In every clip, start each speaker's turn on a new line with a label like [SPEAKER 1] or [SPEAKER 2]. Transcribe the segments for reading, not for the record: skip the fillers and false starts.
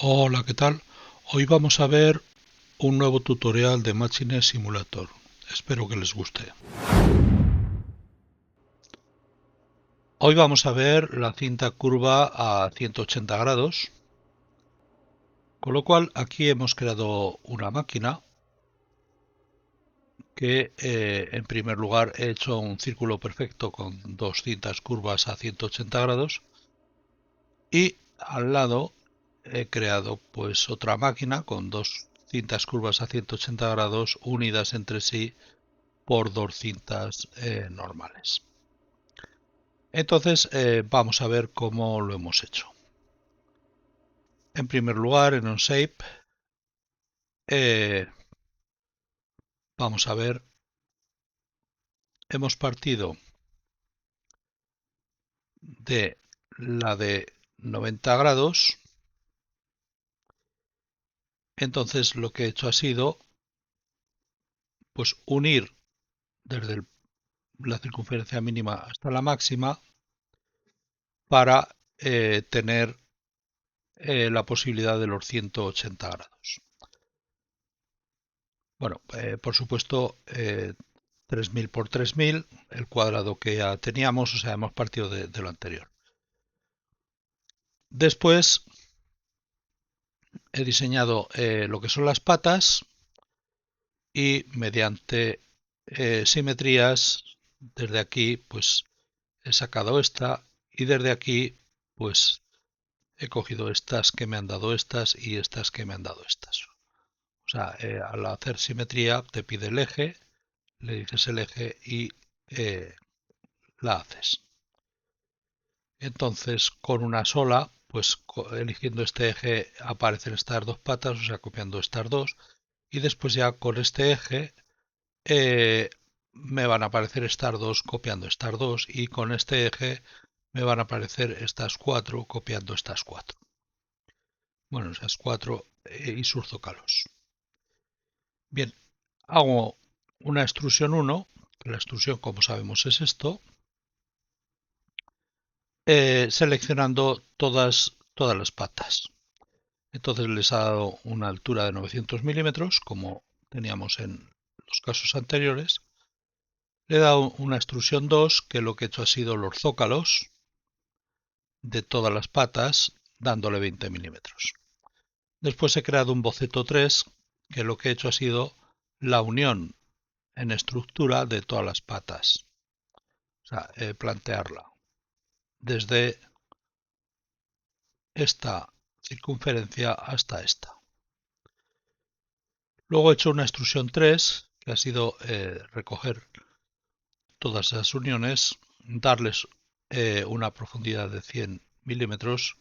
[SPEAKER 1] Hola, ¿qué tal? Hoy vamos a ver un nuevo tutorial de Machine Simulator. Espero que les guste. Hoy vamos a ver la cinta curva a 180 grados, con lo cual aquí hemos creado una máquina que en primer lugar he hecho un círculo perfecto con dos cintas curvas a 180 grados y al lado he creado pues otra máquina con dos cintas curvas a 180 grados unidas entre sí por dos cintas normales. Entonces vamos a ver cómo lo hemos hecho. En primer lugar, en OnShape eh, vamos a ver, hemos partido de la de 90 grados. Entonces lo que he hecho ha sido pues unir desde la circunferencia mínima hasta la máxima para tener la posibilidad de los 180 grados. Bueno, por supuesto, 3000 por 3000, el cuadrado que ya teníamos, o sea, hemos partido de lo anterior. Después he diseñado lo que son las patas y mediante simetrías, desde aquí, pues he sacado esta y desde aquí, pues he cogido estas que me han dado estas y estas que me han dado estas. O sea, al hacer simetría te pide el eje, le dices el eje y la haces. Entonces, con una sola, pues eligiendo este eje aparecen estas dos patas, o sea, copiando estas dos, y después ya con este eje me van a aparecer estas dos copiando estas dos, y con este eje me van a aparecer estas cuatro copiando estas cuatro. Bueno, esas cuatro y sus zócalos. Bien, hago una extrusión 1, que la extrusión, como sabemos, es esto, seleccionando todas las patas. Entonces les ha dado una altura de 900 milímetros, como teníamos en los casos anteriores. Le he dado una extrusión 2, que lo que he hecho ha sido los zócalos de todas las patas, dándole 20 milímetros. Después he creado un boceto 3, que lo que he hecho ha sido la unión en estructura de todas las patas. O sea, plantearla desde esta circunferencia hasta esta. Luego he hecho una extrusión 3, que ha sido recoger todas esas uniones, darles una profundidad de 100 milímetros,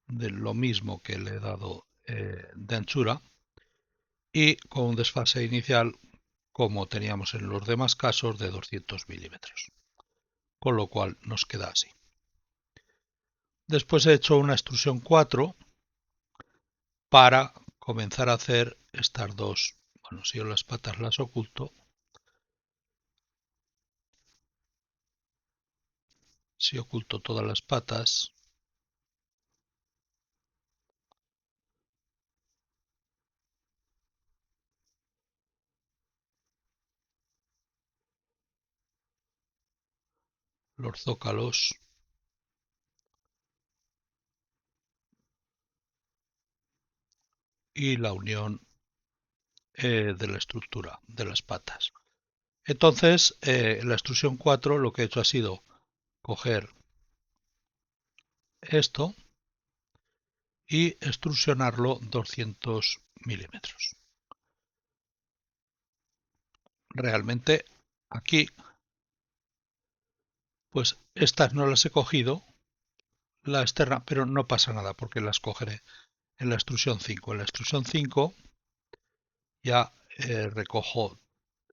[SPEAKER 1] de lo mismo que le he dado de anchura, y con un desfase inicial, como teníamos en los demás casos, de 200 milímetros. Con lo cual nos queda así. Después he hecho una extrusión 4 para comenzar a hacer estas dos. Bueno, si yo las patas las oculto, si oculto todas las patas, los zócalos y la unión de la estructura de las patas. Entonces, en la extrusión 4 lo que he hecho ha sido coger esto y extrusionarlo 200 milímetros. Realmente aquí, pues estas no las he cogido, la externa, pero no pasa nada porque las cogeré en la extrusión 5. En la extrusión 5 ya recojo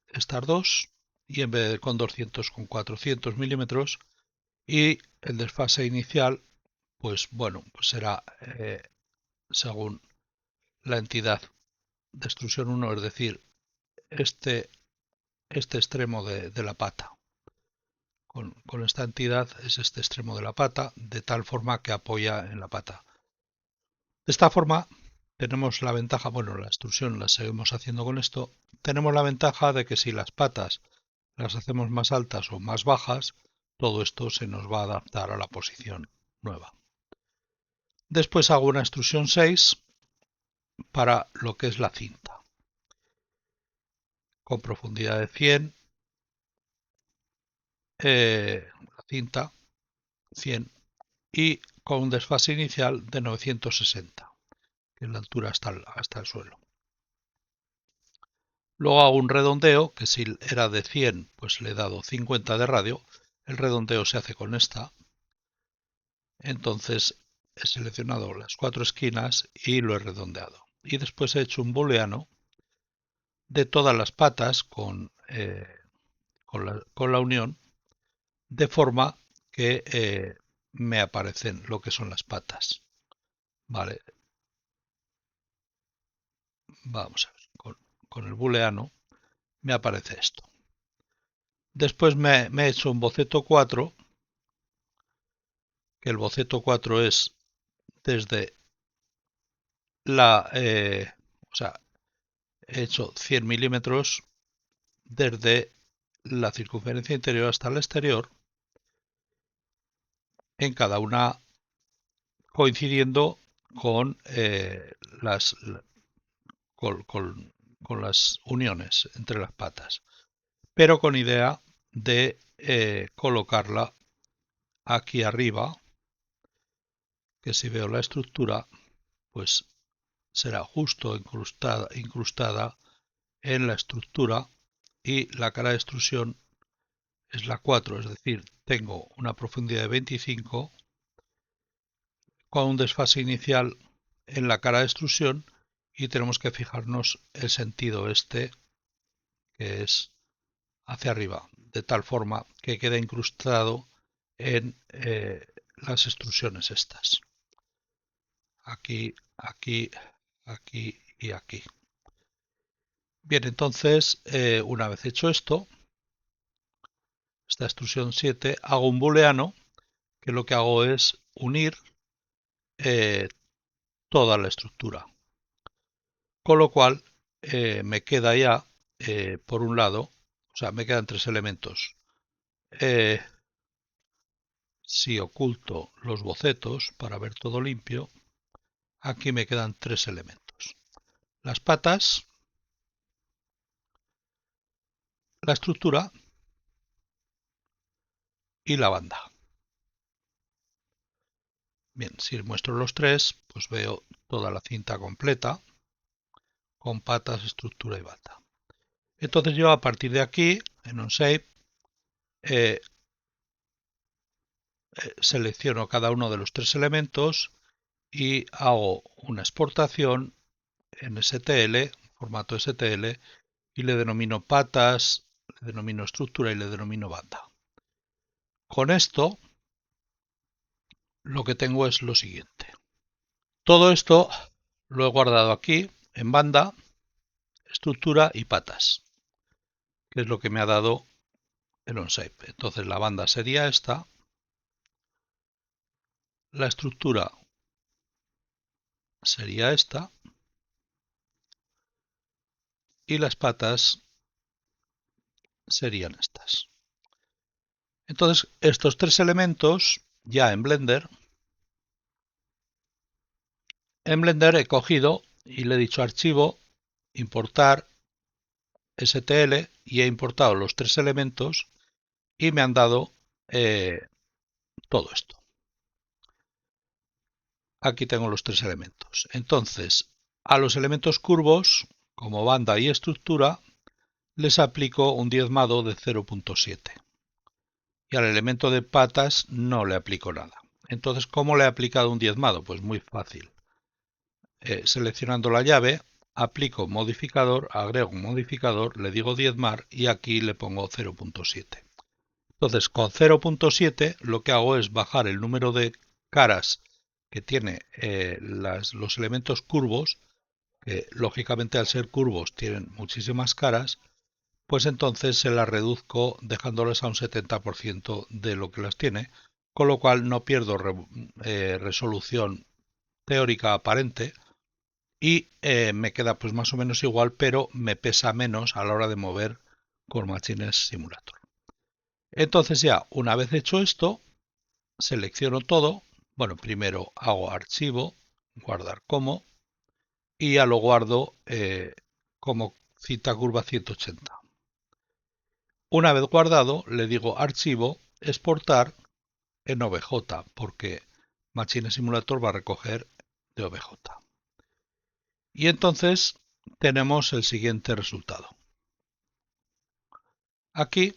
[SPEAKER 1] estas dos y en vez de con 200 con 400 milímetros, y el desfase inicial pues bueno, pues será según la entidad de extrusión 1, es decir, este, este extremo de la pata. Con esta entidad es este extremo de la pata, de tal forma que apoya en la pata. De esta forma tenemos la ventaja, bueno, la extrusión la seguimos haciendo con esto, tenemos la ventaja de que si las patas las hacemos más altas o más bajas, todo esto se nos va a adaptar a la posición nueva. Después hago una extrusión 6 para lo que es la cinta, con profundidad de 100, la cinta 100 y con un desfase inicial de 960, que es la altura hasta el suelo. Luego hago un redondeo, que si era de 100, pues le he dado 50 de radio. El redondeo se hace con esta. Entonces he seleccionado las 4 esquinas y lo he redondeado. Y después he hecho un booleano de todas las patas con la unión, de forma que me aparecen lo que son las patas. Vale, vamos a ver, con el booleano me aparece esto. Después me he hecho un boceto 4, que el boceto 4 es desde o sea, he hecho 100 milímetros desde la circunferencia interior hasta el exterior, en cada una coincidiendo con, con las uniones entre las patas, pero con idea de colocarla aquí arriba, que si veo la estructura, pues será justo incrustada en la estructura, y la cara de extrusión es la 4, es decir, tengo una profundidad de 25 con un desfase inicial en la cara de extrusión, y tenemos que fijarnos el sentido este, que es hacia arriba, de tal forma que quede incrustado en las extrusiones estas. Aquí, aquí, aquí y aquí. Bien, entonces, una vez hecho esto, esta extrusión 7, hago un booleano, que lo que hago es unir toda la estructura. Con lo cual, me queda ya, por un lado, o sea, me quedan 3 elementos. Si oculto los bocetos para ver todo limpio, aquí me quedan 3 elementos. Las patas, la estructura y la banda. Bien, si muestro los 3, pues veo toda la cinta completa, con patas, estructura y banda. Entonces yo a partir de aquí, en OnShape, selecciono cada uno de los 3 elementos y hago una exportación en STL, formato STL, y le denomino patas, le denomino estructura y le denomino banda. Con esto lo que tengo es lo siguiente. Todo esto lo he guardado aquí en banda, estructura y patas, que es lo que me ha dado el OnShape. Entonces la banda sería esta, la estructura sería esta y las patas serían estas. Entonces estos 3 elementos ya en Blender he cogido y le he dicho archivo, importar STL, y he importado los 3 elementos y me han dado todo esto. Aquí tengo los 3 elementos. Entonces, a los elementos curvos, como banda y estructura, les aplico un diezmado de 0.7. Y al elemento de patas no le aplico nada. Entonces, ¿cómo le he aplicado un diezmado? Pues muy fácil. Seleccionando la llave, aplico modificador, agrego un modificador, le digo diezmar y aquí le pongo 0.7. Entonces, con 0.7 lo que hago es bajar el número de caras que tiene los elementos curvos, que lógicamente al ser curvos tienen muchísimas caras, pues entonces se las reduzco dejándolas a un 70% de lo que las tiene, con lo cual no pierdo resolución teórica aparente y me queda pues más o menos igual, pero me pesa menos a la hora de mover Core Machines Simulator. Entonces ya, una vez hecho esto, selecciono todo. Bueno, primero hago archivo, guardar como, y ya lo guardo como cinta curva 180. Una vez guardado, le digo archivo, exportar en OBJ, porque Machine Simulator va a recoger de OBJ. Y entonces tenemos el siguiente resultado. Aquí,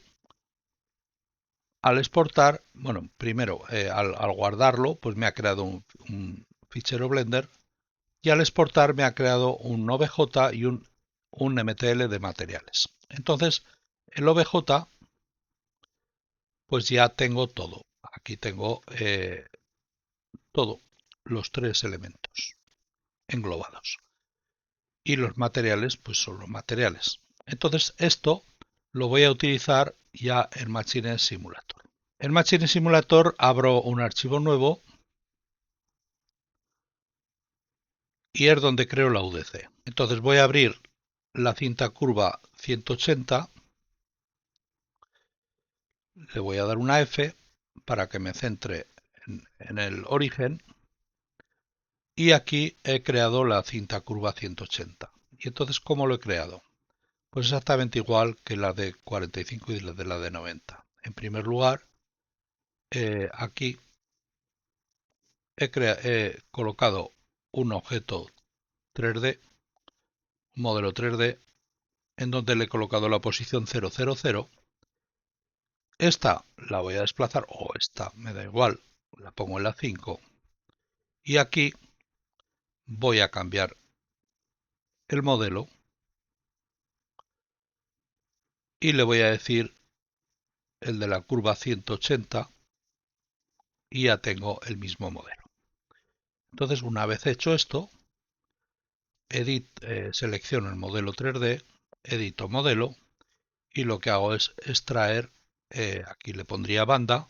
[SPEAKER 1] al exportar, bueno, primero al guardarlo, pues me ha creado un fichero Blender, y al exportar me ha creado un OBJ y un MTL de materiales. Entonces, el OBJ, pues ya tengo todo. Aquí tengo todo, los tres elementos englobados. Y los materiales, pues son los materiales. Entonces, esto lo voy a utilizar ya en Machine Simulator. En Machine Simulator abro un archivo nuevo y es donde creo la UDC. Entonces voy a abrir la cinta curva 180, le voy a dar una F para que me centre en el origen y aquí he creado la cinta curva 180. Y entonces, ¿cómo lo he creado? Pues exactamente igual que la de 45 y la de 90. En primer lugar, aquí he colocado un objeto 3D, un modelo 3D, en donde le he colocado la posición 000. Esta la voy a desplazar, o esta, me da igual, la pongo en la 5. Y aquí voy a cambiar el modelo y le voy a decir el de la curva 180 y ya tengo el mismo modelo. Entonces, una vez hecho esto, selecciono el modelo 3D, edito modelo y lo que hago es extraer, aquí le pondría banda,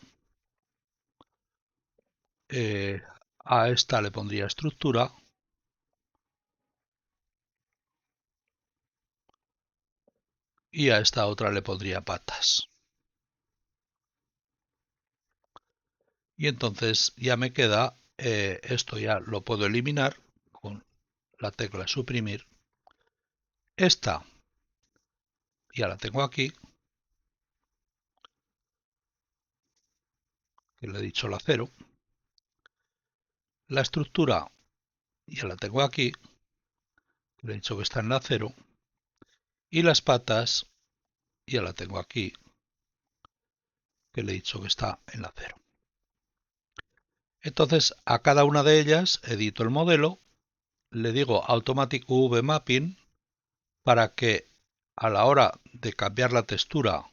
[SPEAKER 1] a esta le pondría estructura y a esta otra le pondría patas. Y entonces ya me queda, esto ya lo puedo eliminar con la tecla suprimir. Esta ya la tengo aquí, que le he dicho la 0. La estructura ya la tengo aquí, que le he dicho que está en la 0. Y las patas ya la tengo aquí, que le he dicho que está en la 0. Entonces a cada una de ellas edito el modelo, le digo Automatic UV Mapping para que a la hora de cambiar la textura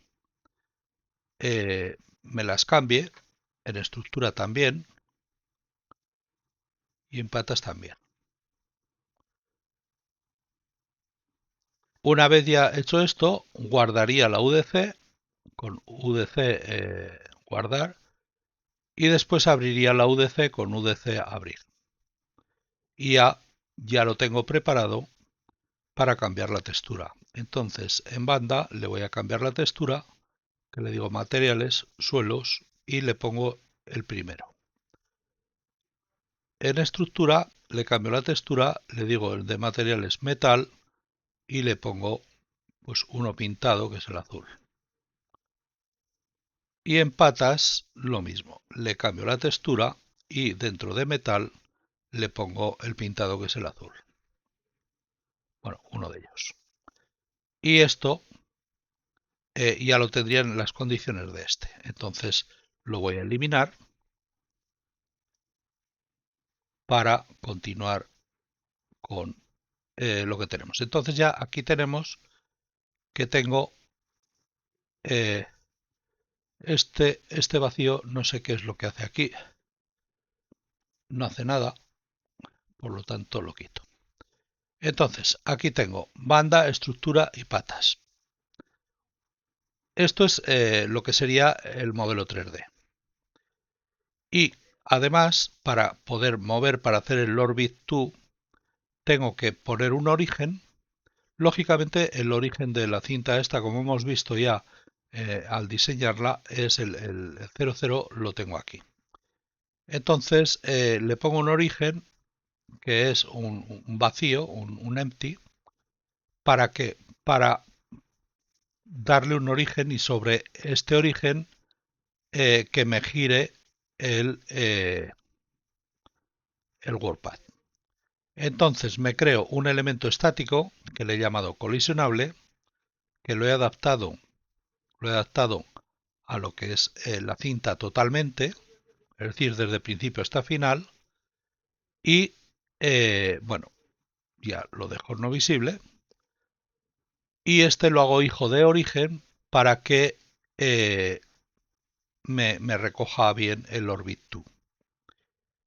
[SPEAKER 1] me las cambie, en estructura también y en patas también. Una vez ya hecho esto, guardaría la UDC con UDC guardar y después abriría la UDC con UDC abrir. Y ya lo tengo preparado para cambiar la textura. Entonces en banda le voy a cambiar la textura, que le digo materiales, suelos y le pongo el primero. En estructura le cambio la textura, le digo el de materiales metal y le pongo pues uno pintado que es el azul. Y en patas lo mismo, le cambio la textura y dentro de metal le pongo el pintado que es el azul. Bueno, uno de ellos. Y esto ya lo tendrían en las condiciones de este. Entonces lo voy a eliminar para continuar con lo que tenemos. Entonces ya aquí tenemos que tengo este vacío, no sé qué es lo que hace aquí. No hace nada, por lo tanto lo quito. Entonces aquí tengo banda, estructura y patas. Esto es lo que sería el modelo 3D. Y Además, para poder mover, para hacer el orbit to, tengo que poner un origen. Lógicamente, el origen de la cinta esta, como hemos visto ya al diseñarla, es el 00, lo tengo aquí. Entonces, le pongo un origen que es un vacío, un empty, ¿para qué? Para darle un origen y sobre este origen que me gire el WordPad. Entonces me creo un elemento estático que le he llamado colisionable, que lo he adaptado a lo que es la cinta totalmente, es decir, desde principio hasta final, y bueno, ya lo dejo no visible, y este lo hago hijo de origen para que me recoja bien el orbit to.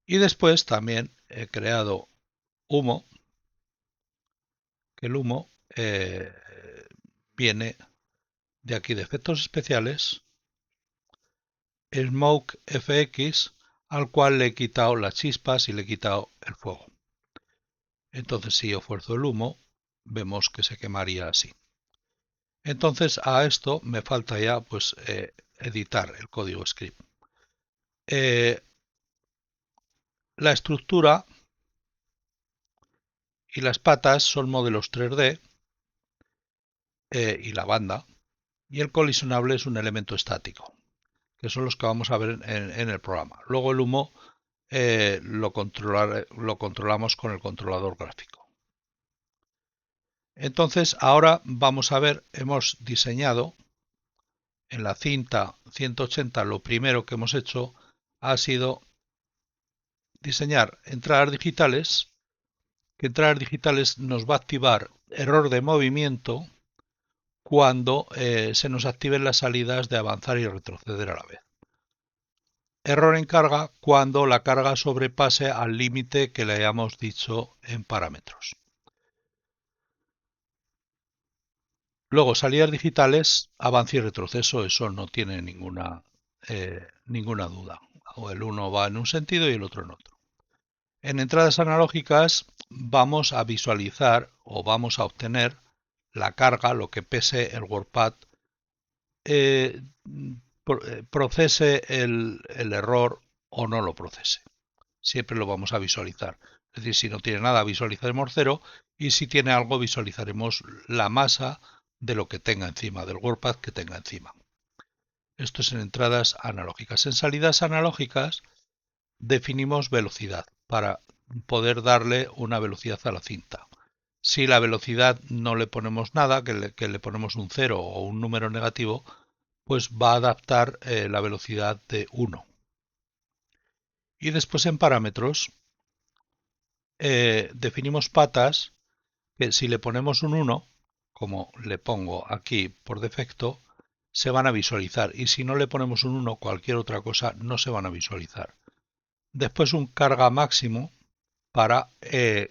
[SPEAKER 1] Y después también he creado humo, que el humo viene de aquí de efectos especiales, Smoke FX, al cual le he quitado las chispas y le he quitado el fuego. Entonces si yo fuerzo el humo, vemos que se quemaría así. Entonces a esto me falta ya pues editar el código script. La estructura y las patas son modelos 3D y la banda, y el colisionable es un elemento estático, que son los que vamos a ver en el programa. Luego el humo lo controlamos con el controlador gráfico. Entonces ahora vamos a ver, hemos diseñado en la cinta 180, lo primero que hemos hecho ha sido diseñar entradas digitales, que entradas digitales nos va a activar error de movimiento cuando se nos activen las salidas de avanzar y retroceder a la vez. Error en carga cuando la carga sobrepase al límite que le hayamos dicho en parámetros. Luego, salidas digitales, avance y retroceso, eso no tiene ninguna duda. O el uno va en un sentido y el otro en otro. En entradas analógicas vamos a visualizar o vamos a obtener la carga, lo que pese el WordPad, procese el error o no lo procese. Siempre lo vamos a visualizar. Es decir, si no tiene nada, visualizaremos 0 y si tiene algo, visualizaremos la masa de lo que tenga encima, del WordPad que tenga encima. Esto es en entradas analógicas. En salidas analógicas definimos velocidad para poder darle una velocidad a la cinta. Si la velocidad no le ponemos nada, que le ponemos un 0 o un número negativo, pues va a adaptar la velocidad de 1. Y después en parámetros definimos patas que si le ponemos un 1, como le pongo aquí por defecto, se van a visualizar. Y si no le ponemos un 1, cualquier otra cosa, no se van a visualizar. Después un carga máximo para que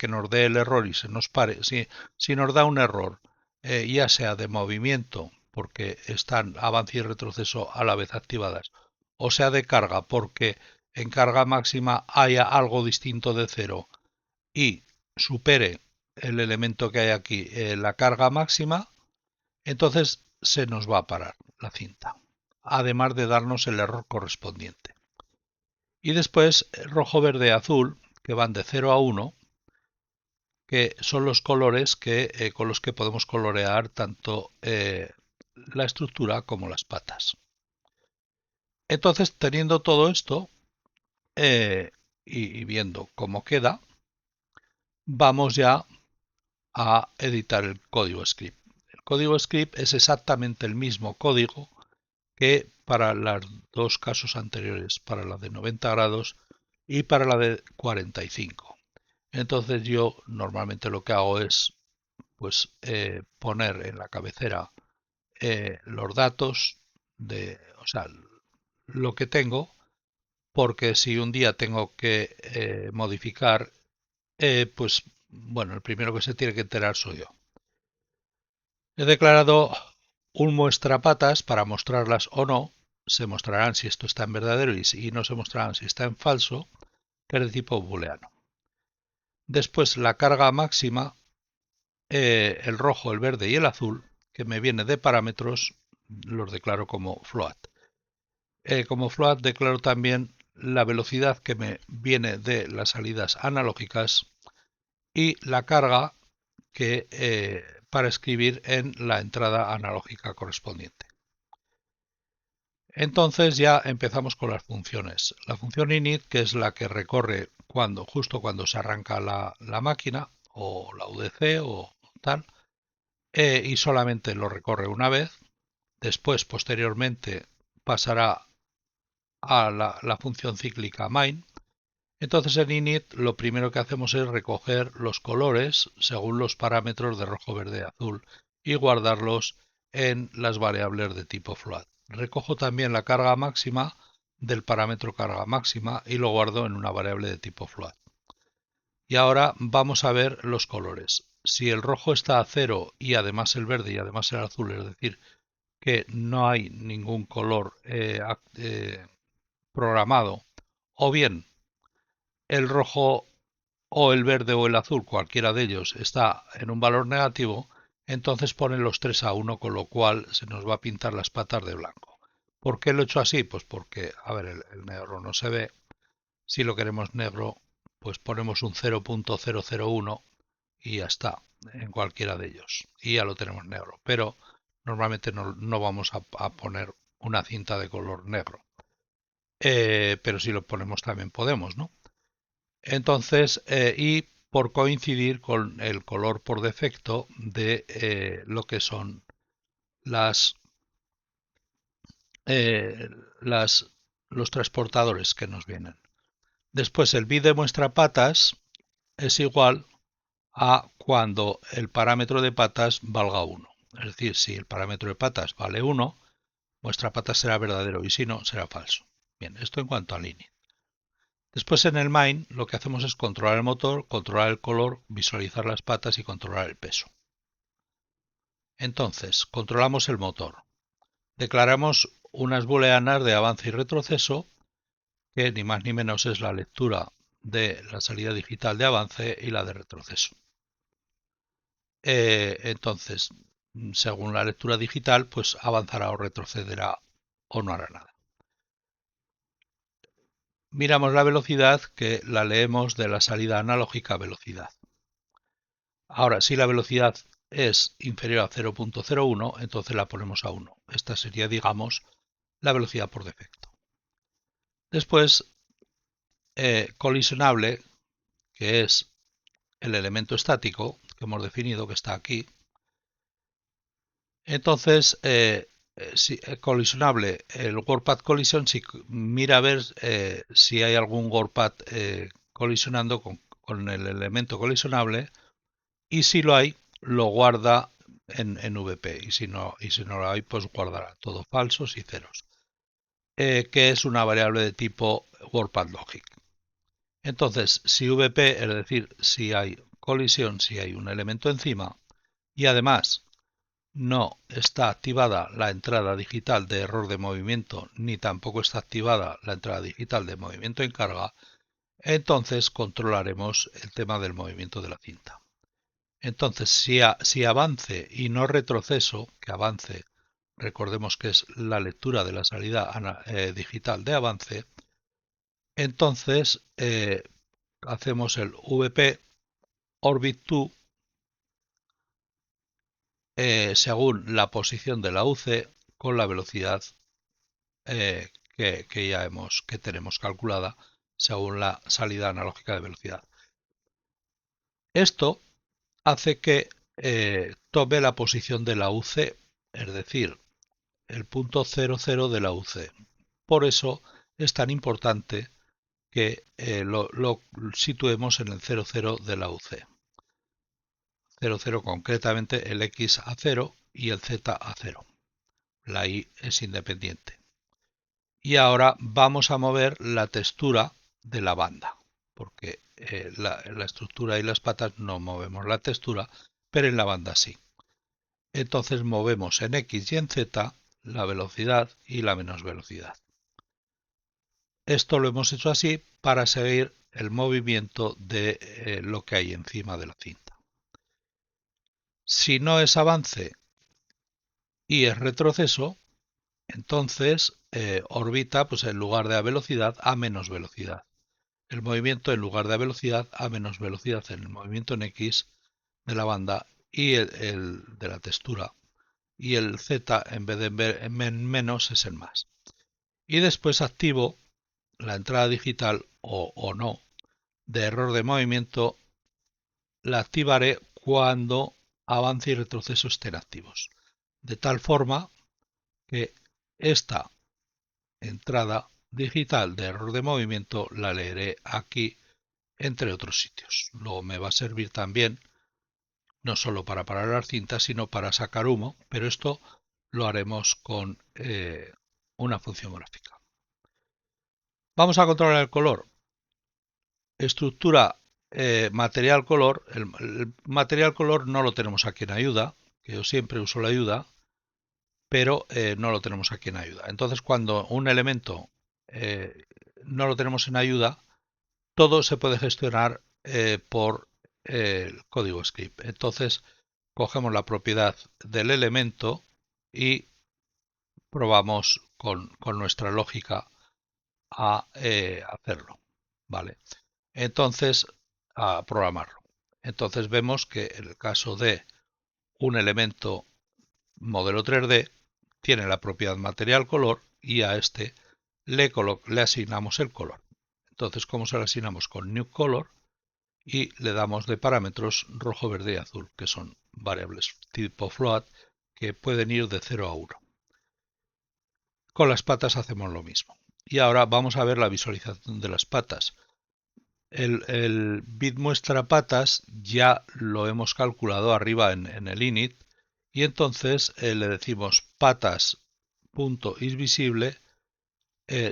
[SPEAKER 1] nos dé el error y se nos pare. Si nos da un error, ya sea de movimiento, porque están avance y retroceso a la vez activadas, o sea de carga, porque en carga máxima haya algo distinto de 0 y supere el elemento que hay aquí, la carga máxima, entonces se nos va a parar la cinta, además de darnos el error correspondiente. Y después rojo, verde, azul, que van de 0 a 1, que son los colores con los que podemos colorear tanto la estructura como las patas. Entonces, teniendo todo esto y viendo cómo queda, vamos ya a editar el código script. El código script es exactamente el mismo código que para los dos casos anteriores, para la de 90 grados y para la de 45. Entonces yo normalmente lo que hago es pues poner en la cabecera los datos o sea, lo que tengo, porque si un día tengo que modificar, pues bueno, el primero que se tiene que enterar soy yo. He declarado un muestrapatas para mostrarlas o no, se mostrarán si esto está en verdadero y no se mostrarán si está en falso, que es de tipo booleano. Después la carga máxima, el rojo, el verde y el azul, que me viene de parámetros, los declaro como float. Como float declaro también la velocidad que me viene de las salidas analógicas y la carga que para escribir en la entrada analógica correspondiente. Entonces ya empezamos con las funciones. La función init, que es la que recorre justo cuando se arranca la máquina o la UDC o tal, y solamente lo recorre una vez. Después, posteriormente, pasará a la función cíclica main. Entonces en init lo primero que hacemos es recoger los colores según los parámetros de rojo, verde y azul y guardarlos en las variables de tipo float. Recojo también la carga máxima del parámetro carga máxima y lo guardo en una variable de tipo float. Y ahora vamos a ver los colores. Si el rojo está a 0 y además el verde y además el azul, es decir, que no hay ningún color programado, o bien el rojo o el verde o el azul, cualquiera de ellos, está en un valor negativo, entonces ponen los 3 a 1, con lo cual se nos va a pintar las patas de blanco. ¿Por qué lo he hecho así? Pues porque, a ver, el negro no se ve. Si lo queremos negro, pues ponemos un 0.001 y ya está, en cualquiera de ellos. Y ya lo tenemos negro. Pero normalmente no vamos a poner una cinta de color negro. Pero si lo ponemos también podemos, ¿no? Entonces, y por coincidir con el color por defecto de lo que son las, eh, las, los transportadores que nos vienen. Después, el bit de muestra patas es igual a cuando el parámetro de patas valga 1. Es decir, si el parámetro de patas vale 1, muestra patas será verdadero y si no, será falso. Bien, esto en cuanto a línea. Después en el main lo que hacemos es controlar el motor, controlar el color, visualizar las patas y controlar el peso. Entonces, controlamos el motor. Declaramos unas booleanas de avance y retroceso, que ni más ni menos es la lectura de la salida digital de avance y la de retroceso. Entonces, según la lectura digital, pues avanzará o retrocederá o no hará nada. Miramos la velocidad, que la leemos de la salida analógica a velocidad. Ahora, si la velocidad es inferior a 0.01, entonces la ponemos a 1. Esta sería, digamos, la velocidad por defecto. Después, colisionable, que es el elemento estático que hemos definido, que está aquí. Entonces, si, colisionable, el WorldPath Collision, si mira a ver si hay algún WorldPath colisionando con el elemento colisionable, y si lo hay, lo guarda en VP, y si no lo hay, pues guardará todo falsos y ceros, que es una variable de tipo WorldPathLogic. Entonces, si VP, es decir, si hay colisión, si hay un elemento encima, y además no está activada la entrada digital de error de movimiento, ni tampoco está activada la entrada digital de movimiento en carga, entonces controlaremos el tema del movimiento de la cinta. Entonces, si avance y no retroceso, que avance, recordemos que es la lectura de la salida digital de avance, entonces hacemos el VP orbit2 según la posición de la UC con la velocidad que tenemos calculada según la salida analógica de velocidad. Esto hace que tome la posición de la UC, es decir, el punto 00 de la UC. Por eso es tan importante que lo situemos en el 00 de la UC. 00 concretamente el X a 0 y el Z a 0. La Y es independiente. Y ahora vamos a mover la textura de la banda, porque la estructura y las patas no movemos la textura, pero en la banda sí. Entonces movemos en X y en Z la velocidad y la menos velocidad. Esto lo hemos hecho así para seguir el movimiento de lo que hay encima de la cinta. Si no es avance y es retroceso, entonces orbita, pues en lugar de a velocidad, a menos velocidad. El movimiento en lugar de a velocidad, a menos velocidad en el movimiento en X de la banda y el de la textura. Y el Z, en vez de en menos, es en más. Y después activo la entrada digital o no de error de movimiento. La activaré cuando avance y retroceso estén activos. De tal forma que esta entrada digital de error de movimiento la leeré aquí, entre otros sitios. Luego me va a servir también no solo para parar las cintas, sino para sacar humo, pero esto lo haremos con una función gráfica. Vamos a controlar el color. Estructura material color. El material color no lo tenemos aquí en ayuda, que yo siempre uso la ayuda, pero no lo tenemos aquí en ayuda. Entonces, cuando un elemento no lo tenemos en ayuda, todo se puede gestionar por el código script. Entonces, cogemos la propiedad del elemento y probamos con nuestra lógica a hacerlo. ¿Vale? Entonces, a programarlo. Entonces vemos que en el caso de un elemento modelo 3D tiene la propiedad material color y a este le asignamos el color. Entonces, ¿cómo se lo asignamos? Con new color y le damos de parámetros rojo, verde y azul, que son variables tipo float que pueden ir de 0 a 1. Con las patas hacemos lo mismo. Y ahora vamos a ver la visualización de las patas. El bit muestra patas ya lo hemos calculado arriba en el init y entonces le decimos patas.isVisible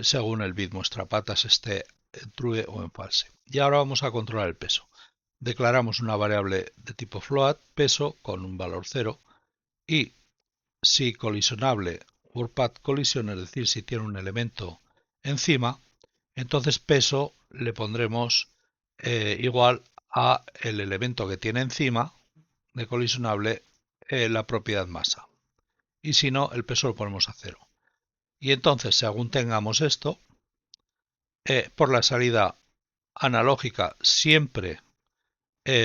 [SPEAKER 1] según el bit muestra patas esté en true o en false. Y ahora vamos a controlar el peso. Declaramos una variable de tipo float, peso, con un valor 0 y si colisionable WordPad colisión, es decir, si tiene un elemento encima, entonces peso le pondremos igual a el elemento que tiene encima de colisionable la propiedad masa. Y si no, el peso lo ponemos a 0. Y entonces, según tengamos esto, por la salida analógica siempre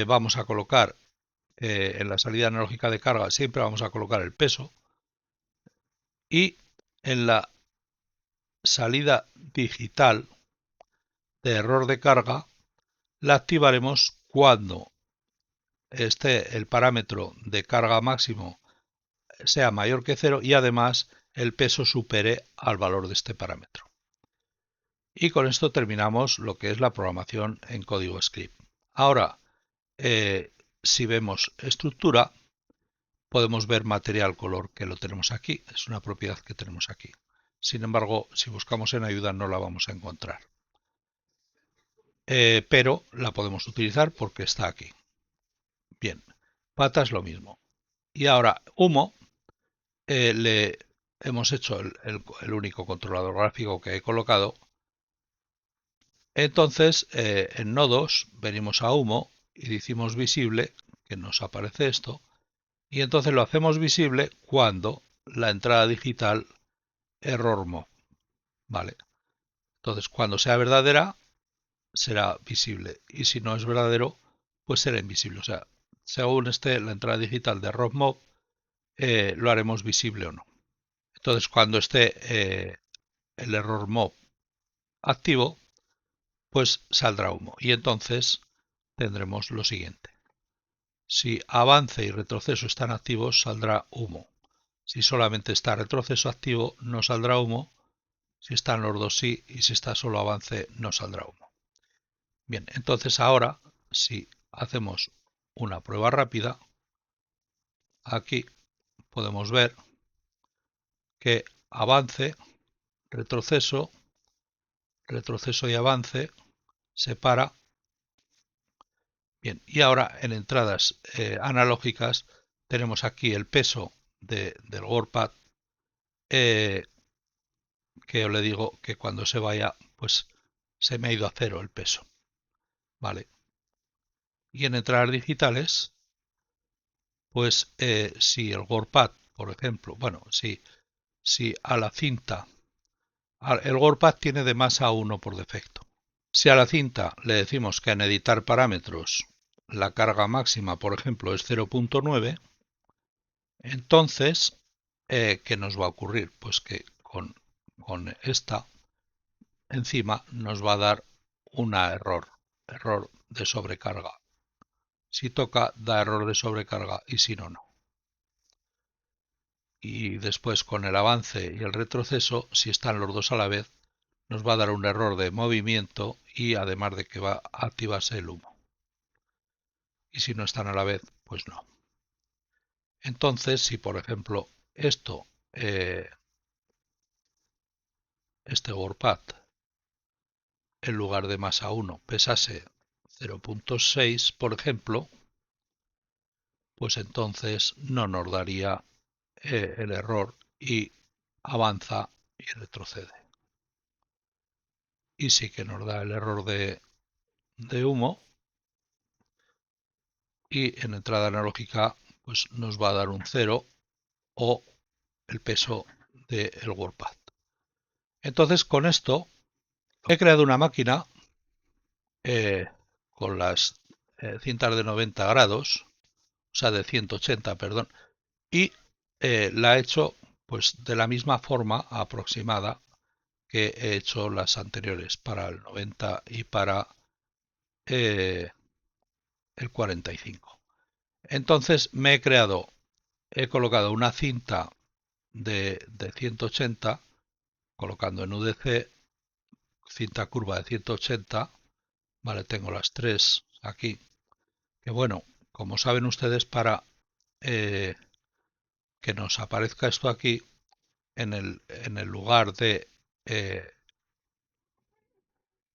[SPEAKER 1] vamos a colocar, en la salida analógica de carga siempre vamos a colocar el peso y en la salida digital de error de carga la activaremos cuando esté el parámetro de carga máximo sea mayor que 0 y además el peso supere al valor de este parámetro. Y con esto terminamos lo que es la programación en código script. Ahora, si vemos estructura, podemos ver material color, que lo tenemos aquí, es una propiedad que tenemos aquí. Sin embargo, si buscamos en ayuda no la vamos a encontrar. Pero la podemos utilizar porque está aquí. Bien, patas lo mismo. Y ahora, humo, le hemos hecho el único controlador gráfico que he colocado. Entonces, en nodos, venimos a humo y decimos visible, que nos aparece esto, y entonces lo hacemos visible cuando la entrada digital error mo. ¿Vale? Entonces, cuando sea verdadera, será visible, y si no es verdadero, pues será invisible. O sea, según esté la entrada digital de error mob, lo haremos visible o no. Entonces, cuando esté el error mob activo, pues saldrá humo. Y entonces tendremos lo siguiente. Si avance y retroceso están activos, saldrá humo. Si solamente está retroceso activo, no saldrá humo. Si están los dos sí, y si está solo avance, no saldrá humo. Bien, entonces ahora, si hacemos una prueba rápida, aquí podemos ver que avance, retroceso, retroceso y avance se para. Bien, y ahora en entradas analógicas tenemos aquí el peso del WordPad que yo le digo que cuando se vaya, pues se me ha ido a cero el peso. Vale. Y en entradas digitales, pues si el WordPad, por ejemplo, bueno, si a la cinta, el WordPad tiene de masa 1 por defecto. Si a la cinta le decimos que en editar parámetros la carga máxima, por ejemplo, es 0.9, entonces, ¿qué nos va a ocurrir? Pues que con esta encima nos va a dar un error de sobrecarga. Si toca, da error de sobrecarga y si no, no. Y después con el avance y el retroceso, si están los dos a la vez, nos va a dar un error de movimiento y además de que va a activarse el humo. Y si no están a la vez, pues no. Entonces, si por ejemplo esto, este WordPad, en lugar de masa 1 pesase 0.6, por ejemplo, pues entonces no nos daría el error y avanza y retrocede. Y sí que nos da el error de humo y en entrada analógica pues nos va a dar un 0 o el peso del WordPad. Entonces con esto he creado una máquina con las cintas de 90 grados, o sea de 180, perdón, y la he hecho pues de la misma forma aproximada que he hecho las anteriores para el 90 y para el 45. Entonces he colocado una cinta de 180, colocando en UDC cinta curva de 180, vale, tengo las tres aquí, que bueno, como saben ustedes, para eh, que nos aparezca esto aquí, en el lugar de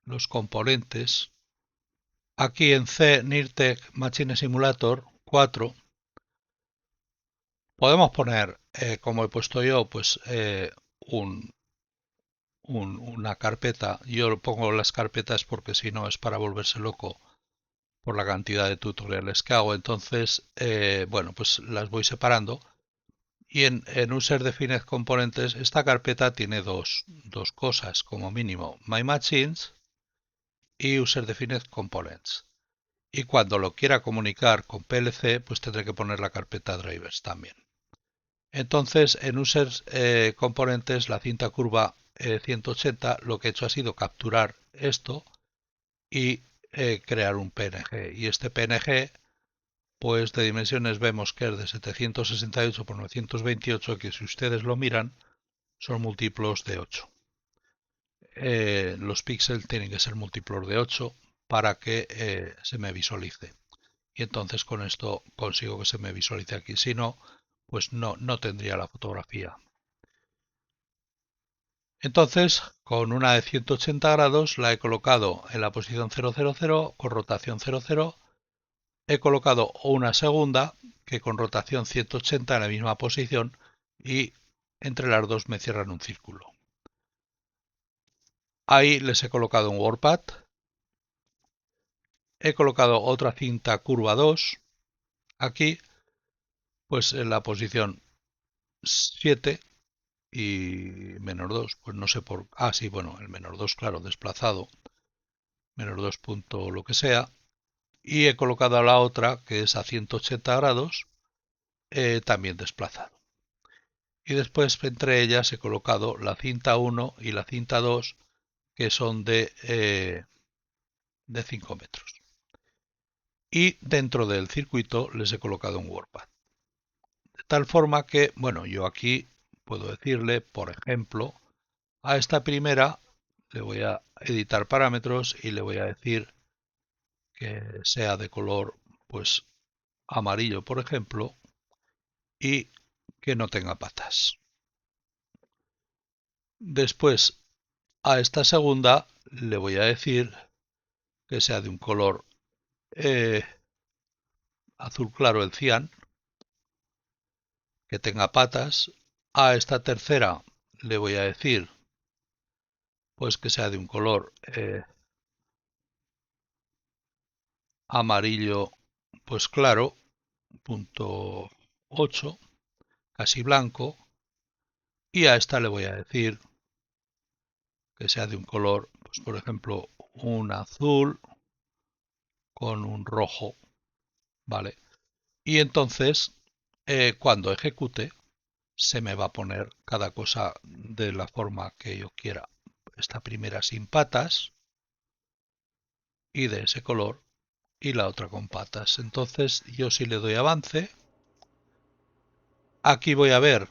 [SPEAKER 1] los componentes, aquí en C NIRTEC Machine Simulator 4, podemos poner, como he puesto yo, pues una carpeta. Yo pongo las carpetas porque si no es para volverse loco por la cantidad de tutoriales que hago. Entonces, bueno, pues las voy separando. Y en User Defined Componentes, esta carpeta tiene dos cosas, como mínimo, My Machines y User Defined Components. Y cuando lo quiera comunicar con PLC, pues tendré que poner la carpeta Drivers también. Entonces, en User Componentes, la cinta curva 180, lo que he hecho ha sido capturar esto y crear un PNG. Y este PNG, pues de dimensiones vemos que es de 768 por 928, que si ustedes lo miran, son múltiplos de 8. Los píxeles tienen que ser múltiplos de 8 para que se me visualice. Y entonces con esto consigo que se me visualice aquí. Si no, pues no tendría la fotografía. Entonces, con una de 180 grados la he colocado en la posición 000 con rotación 00. He colocado una segunda que con rotación 180 en la misma posición y entre las dos me cierran un círculo. Ahí les he colocado un WordPad. He colocado otra cinta curva 2 aquí, pues en la posición 7 y menos 2, pues no sé por... Ah, sí, bueno, el menos 2, claro, desplazado, menos 2 punto lo que sea, y he colocado la otra, que es a 180 grados, también desplazado. Y después entre ellas he colocado la cinta 1 y la cinta 2, que son de 5 metros. Y dentro del circuito les he colocado un WordPad. De tal forma que, bueno, yo aquí puedo decirle, por ejemplo, a esta primera le voy a editar parámetros y le voy a decir que sea de color pues amarillo, por ejemplo, y que no tenga patas. Después a esta segunda le voy a decir que sea de un color azul claro, el cian, que tenga patas A esta tercera le voy a decir pues que sea de un color amarillo pues claro, punto 8, casi blanco, y a esta le voy a decir que sea de un color, pues por ejemplo, un azul con un rojo, ¿vale? Y entonces, cuando ejecute, se me va a poner cada cosa de la forma que yo quiera. Esta primera sin patas y de ese color, y la otra con patas. Entonces, yo si le doy avance, aquí voy a ver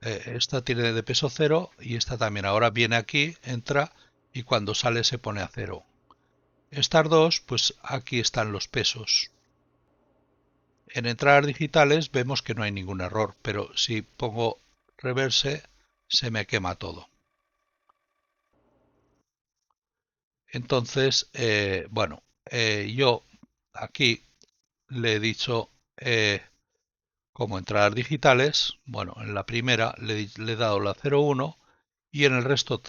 [SPEAKER 1] esta tiene de peso 0 y esta también. Ahora viene aquí, entra y cuando sale se pone a 0. Estas dos, pues aquí están los pesos. En entradas digitales vemos que no hay ningún error, pero si pongo reverse se me quema todo. Entonces, bueno, yo aquí le he dicho como entradas digitales, bueno, en la primera le he dado la 01 y en el resto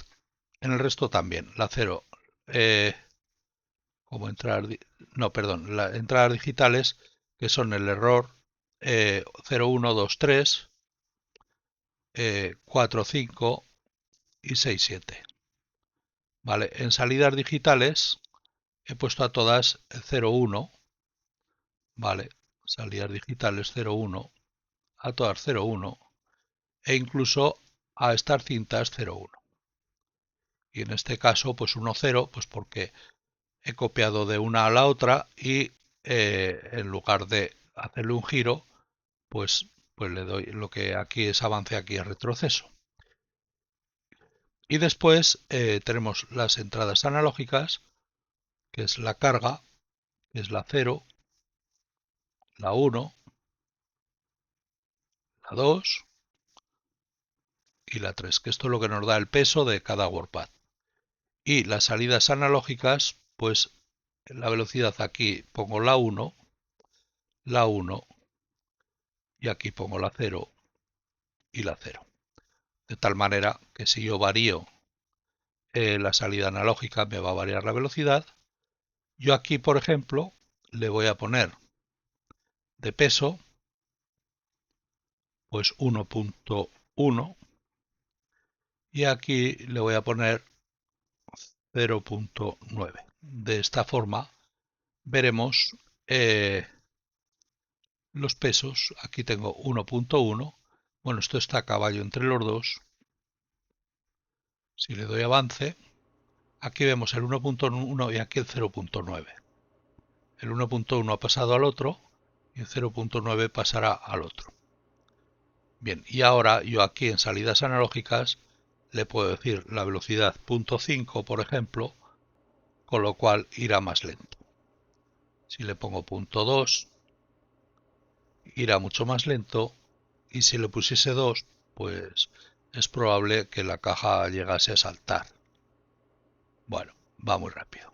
[SPEAKER 1] también, la 0. Como no, perdón, las entradas digitales que son el error 0123, 45 y 67. Vale, en salidas digitales he puesto a todas 01, vale, salidas digitales 01, a todas 01 e incluso a estas cintas 01. Y en este caso, pues 10, pues porque he copiado de una a la otra y en lugar de hacerle un giro, pues le doy lo que aquí es avance, aquí es retroceso. Y después tenemos las entradas analógicas, que es la carga, que es la 0, la 1, la 2 y la 3, que esto es lo que nos da el peso de cada WordPad. Y las salidas analógicas, pues la velocidad aquí pongo la 1 y aquí pongo la 0 y la 0. De tal manera que si yo varío la salida analógica me va a variar la velocidad. Yo aquí, por ejemplo, le voy a poner de peso pues 1.1 y aquí le voy a poner 0.9. De esta forma veremos los pesos. Aquí tengo 1.1. Bueno, esto está a caballo entre los dos. Si le doy avance, aquí vemos el 1.1 y aquí el 0.9. El 1.1 ha pasado al otro y el 0.9 pasará al otro. Bien, y ahora yo aquí en salidas analógicas le puedo decir la velocidad 0.5, por ejemplo, con lo cual irá más lento. Si le pongo 0.2, irá mucho más lento, y si le pusiese 2, pues es probable que la caja llegase a saltar. Bueno, va muy rápido.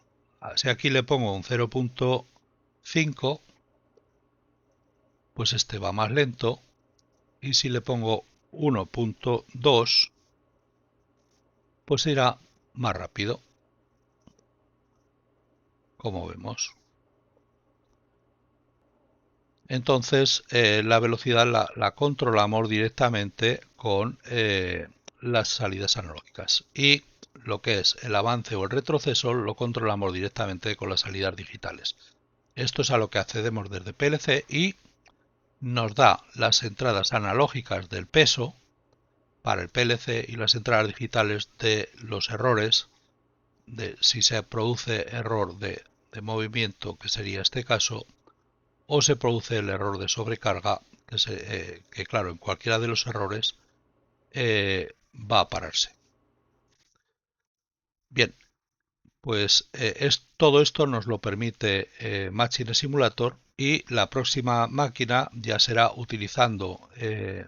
[SPEAKER 1] Si aquí le pongo un 0.5, pues este va más lento, y si le pongo 1.2, pues irá más rápido, como vemos. Entonces, la velocidad la controlamos directamente con las salidas analógicas, y lo que es el avance o el retroceso lo controlamos directamente con las salidas digitales. Esto es a lo que accedemos desde PLC y nos da las entradas analógicas del peso para el PLC y las entradas digitales de los errores, de si se produce error de movimiento, que sería este caso, o se produce el error de sobrecarga, que claro, en cualquiera de los errores va a pararse. Bien, pues todo esto nos lo permite Machine Simulator, y la próxima máquina ya será utilizando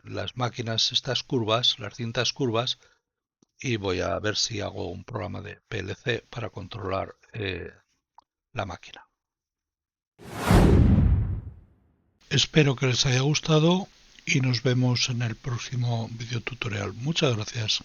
[SPEAKER 1] las máquinas estas curvas, las cintas curvas, y voy a ver si hago un programa de PLC para controlar la máquina. Espero que les haya gustado y nos vemos en el próximo video tutorial. Muchas gracias.